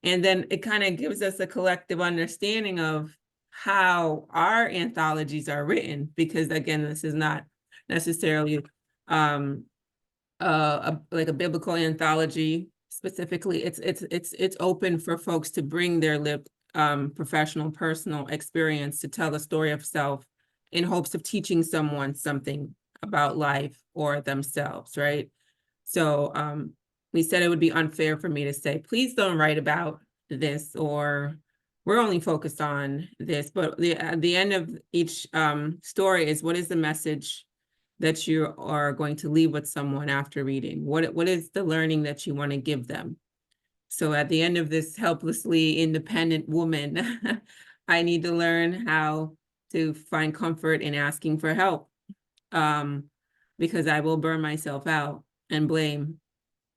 Speaker 1: And then it kind of gives us a collective understanding of how our anthologies are written, because again, this is not necessarily like a biblical anthology specifically. It's open for folks to bring their lived professional, personal experience to tell the story of self in hopes of teaching someone something about life or themselves, right? So we said it would be unfair for me to say, please don't write about this, or we're only focused on this. But at the end of each story is, what is the message that you are going to leave with someone after reading? What is the learning that you want to give them? So at the end of this helplessly independent woman, I need to learn how to find comfort in asking for help, because I will burn myself out and blame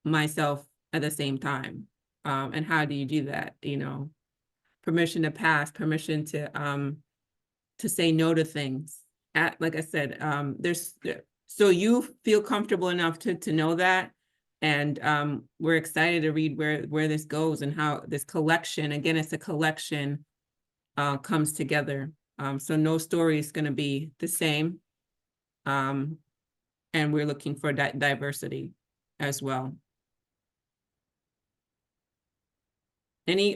Speaker 1: myself at the same time. And how do you do that? You know, permission to pass, permission to say no to things. Like I said, so you feel comfortable enough to know that. And we're excited to read where this goes and how this collection, again, it's a collection, comes together. So no story is going to be the same. And we're looking for diversity as well. Any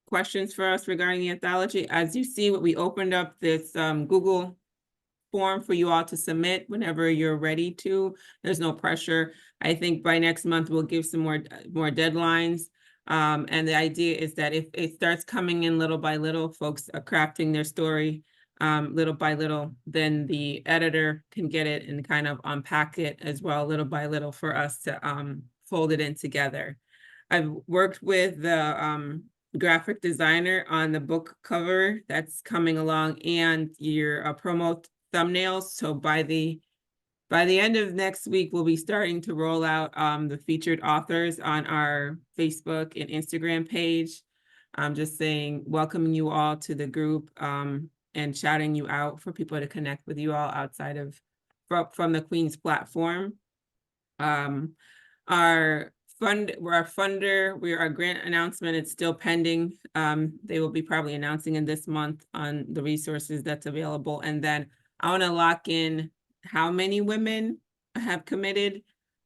Speaker 1: questions for us regarding the anthology? As you see, we opened up this Google form for you all to submit whenever you're ready to. There's no pressure. I think by next month we'll give some more deadlines. And the idea is that if it starts coming in little by little, folks are crafting their story little by little, then the editor can get it and kind of unpack it as well, little by little, for us to fold it in together. I've worked with the graphic designer on the book cover that's coming along, and your promo thumbnails. So by the end of next week, we'll be starting to roll out the featured authors on our Facebook and Instagram page. I'm just saying, welcoming you all to the group, and shouting you out for people to connect with you all outside of from the Queen's platform. Our funder, our grant announcement, it's still pending. They will be probably announcing in this month on the resources that's available. And then I want to lock in how many women have committed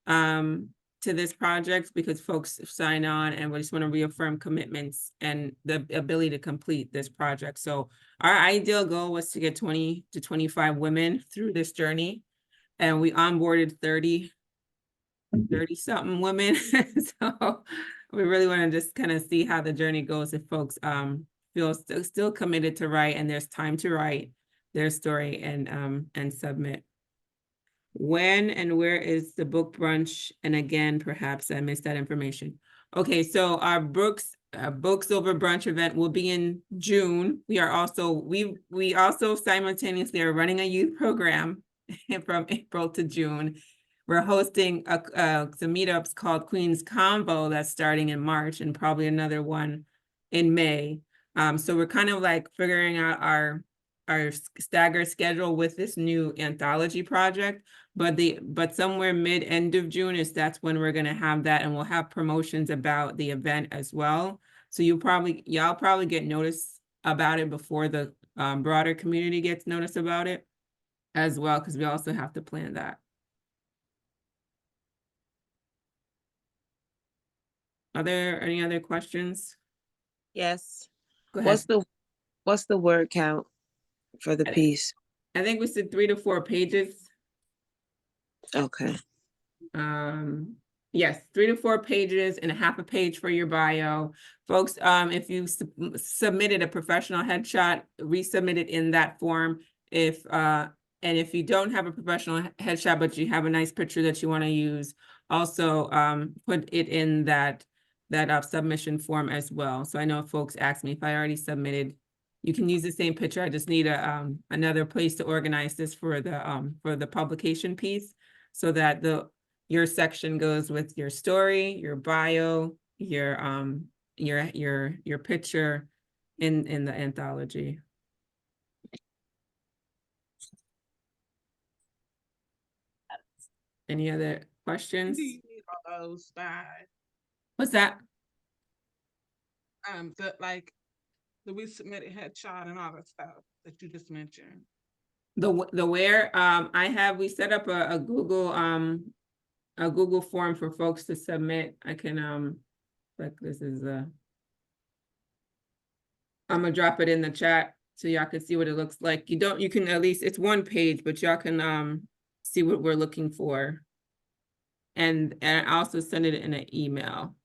Speaker 1: to this project, because folks sign on, and we just want to reaffirm commitments and the ability to complete this project. So our ideal goal was to get 20 to 25 women through this journey, and we onboarded 30 something women. So we really want to just kind of see how the journey goes, if folks feel still committed to write, and there's time to write their story and submit. When and where is the book brunch? And again, perhaps I missed that information. Okay, so our Books Over Brunch event will be in June. We also simultaneously are running a youth program from April to June. We're hosting some meetups called Queen's Convo that's starting in March, and probably another one in May. So we're kind of like figuring out staggered schedule with this new anthology project. But somewhere end of June that's when we're gonna have that, and we'll have promotions about the event as well. So y'all probably get notice about it before the broader community gets notice about it as well, because we also have to plan that. Are there any other questions?
Speaker 7: Yes.
Speaker 1: Go ahead.
Speaker 7: What's the word count for the piece?
Speaker 1: I think we said 3 to 4 pages.
Speaker 7: Okay.
Speaker 1: Yes, 3 to 4 pages and a half a page for your bio. Folks, if you submitted a professional headshot, resubmit it in that form. And if you don't have a professional headshot, but you have a nice picture that you want to use, also put it in that submission form as well. So I know folks ask me if I already submitted. You can use the same picture. I just need another place to organize this for the publication piece, so that your section goes with your story, your bio, your picture in the anthology. Any other questions?
Speaker 8: Do you need all those by?
Speaker 1: What's that?
Speaker 8: The we submitted headshot and all that stuff that you just mentioned.
Speaker 1: The where we set up a Google form for folks to submit. I can like this is I'm gonna drop it in the chat so y'all can see what it looks like. You can at least, it's one page, but y'all can see what we're looking for. And I also send it in an email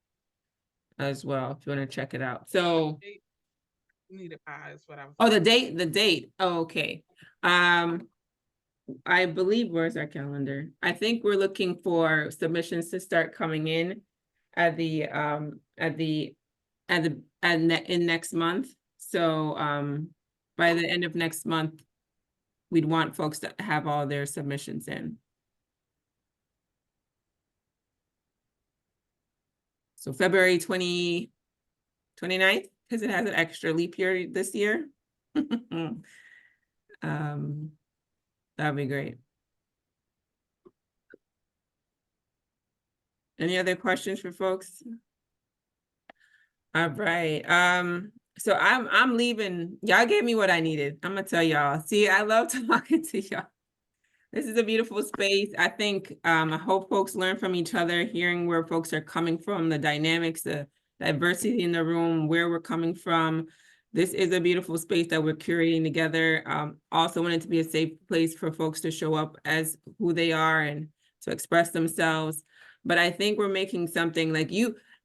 Speaker 1: as well if you want to check it out. So
Speaker 8: Needed by is what I was.
Speaker 1: Oh, the date. Oh, okay. I believe, where's our calendar? I think we're looking for submissions to start coming in in next month. So by the end of next month, we'd want folks to have all their submissions in. So February 29th, because it has an extra leap year this year. That'd be great. Any other questions for folks? All right. So I'm leaving. Y'all gave me what I needed. I'm gonna tell y'all. See, I love talking to y'all. This is a beautiful space. I think I hope folks learn from each other, hearing where folks are coming from, the dynamics, the diversity in the room, where we're coming from. This is a beautiful space that we're curating together. Also want it to be a safe place for folks to show up as who they are and to express themselves. But I think we're making something like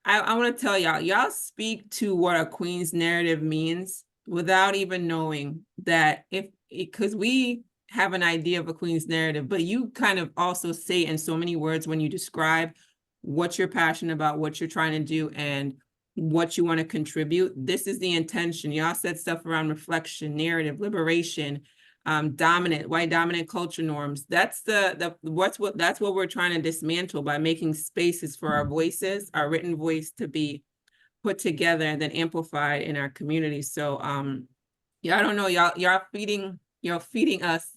Speaker 1: I want to tell y'all speak to what a queen's narrative means without even knowing that because we have an idea of a queen's narrative, but you kind of also say in so many words when you describe what you're passionate about, what you're trying to do, and what you want to contribute. This is the intention. Y'all said stuff around reflection, narrative, liberation, white dominant culture norms. That's that's what we're trying to dismantle by making spaces for our voices, our written voice, to be put together and then amplified in our community. So y'all don't know, y'all feeding us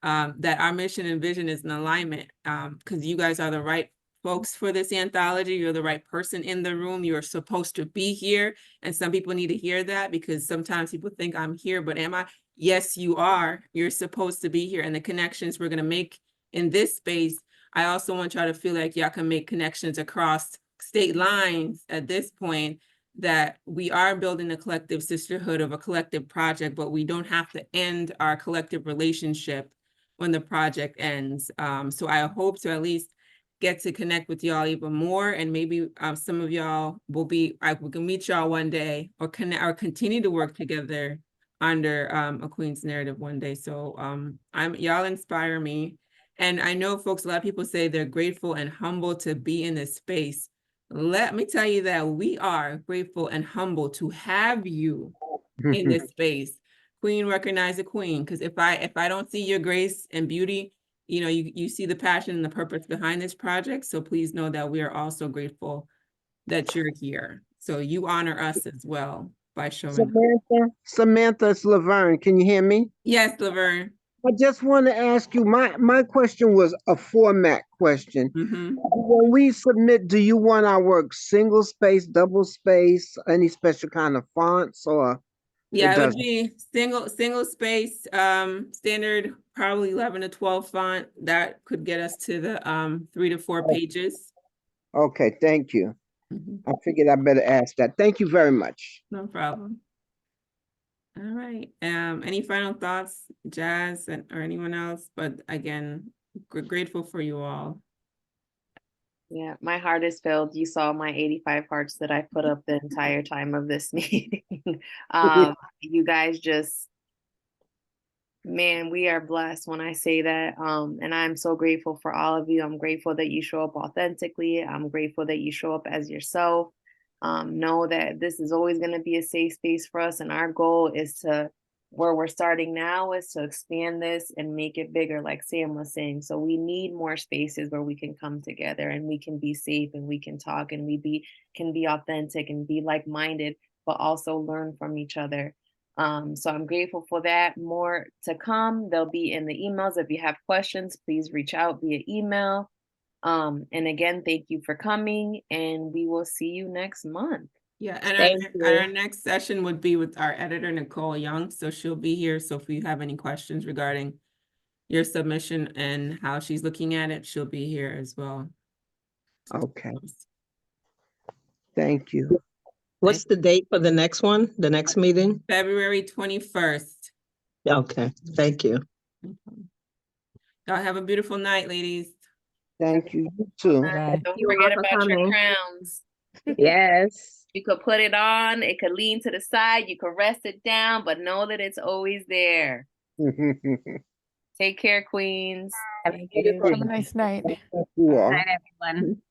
Speaker 1: that our mission and vision is in alignment, because you guys are the right folks for this anthology. You're the right person in the room. You're supposed to be here. And some people need to hear that, because sometimes people think I'm here, but am I? Yes, you are. You're supposed to be here. And the connections we're going to make in this space, I also want y'all to feel like y'all can make connections across state lines at this point, that we are building a collective sisterhood of a collective project, but we don't have to end our collective relationship when the project ends. So I hope to at least get to connect with y'all even more, and maybe some of y'all we can meet y'all one day, or continue to work together under a Queen's narrative one day. So y'all inspire me. And I know folks, a lot of people say they're grateful and humble to be in this space. Let me tell you that we are grateful and humble to have you in this space. Queen, recognize the queen, because if I don't see your grace and beauty, you see the passion and the purpose behind this project. So please know that we are also grateful that you're here. So you honor us as well. by showing.
Speaker 9: Samantha, it's Laverne. Can you hear me?
Speaker 1: Yes, Laverne.
Speaker 9: I just want to ask you, my question was a format question. When we submit, do you want our work single space, double space, any special kind of fonts, or
Speaker 1: Yeah, it would
Speaker 9: doesn't?
Speaker 1: be single space, standard, probably 11 to 12 font. That could get us to the 3 to 4 pages.
Speaker 9: Okay, thank you. I figured I better ask that. Thank you very much.
Speaker 1: No problem. All right. Any final thoughts, Jazz or anyone else? But again, grateful for you all.
Speaker 2: Yeah, my heart is filled. You saw my 85 hearts that I put up the entire time of this meeting. You guys just, man, we are blessed when I say that. And I'm so grateful for all of you. I'm grateful that you show up authentically. I'm grateful that you show up as yourself. Know that this is always going to be a safe space for us. And our goal is to, where we're starting now, is to expand this and make it bigger, like Sam was saying. So we need more spaces where we can come together and we can be safe and we can talk and can be authentic and be like-minded, but also learn from each other. So I'm grateful for that. More to come. They'll be in the emails. If you have questions, please reach out via email. And again, thank you for coming, and we will see you next month.
Speaker 1: Yeah, and our next session would be with our editor, Nicole Young. So she'll be here. So if you have any questions regarding your submission and how she's looking at it, she'll be here as well.
Speaker 9: Okay. Thank you.
Speaker 11: What's the date for the next one, the next meeting?
Speaker 1: February 21st.
Speaker 11: Okay, thank you.
Speaker 1: Y'all have a beautiful night, ladies.
Speaker 9: Thank you. You too.
Speaker 15: Bye.
Speaker 2: Don't forget about your crowns.
Speaker 14: Yes.
Speaker 2: You could put it on, it could lean to the side, you could rest it down, but know that it's always there. Take care, queens.
Speaker 14: Have a beautiful
Speaker 12: Have a nice night.
Speaker 9: You all.
Speaker 14: night, everyone.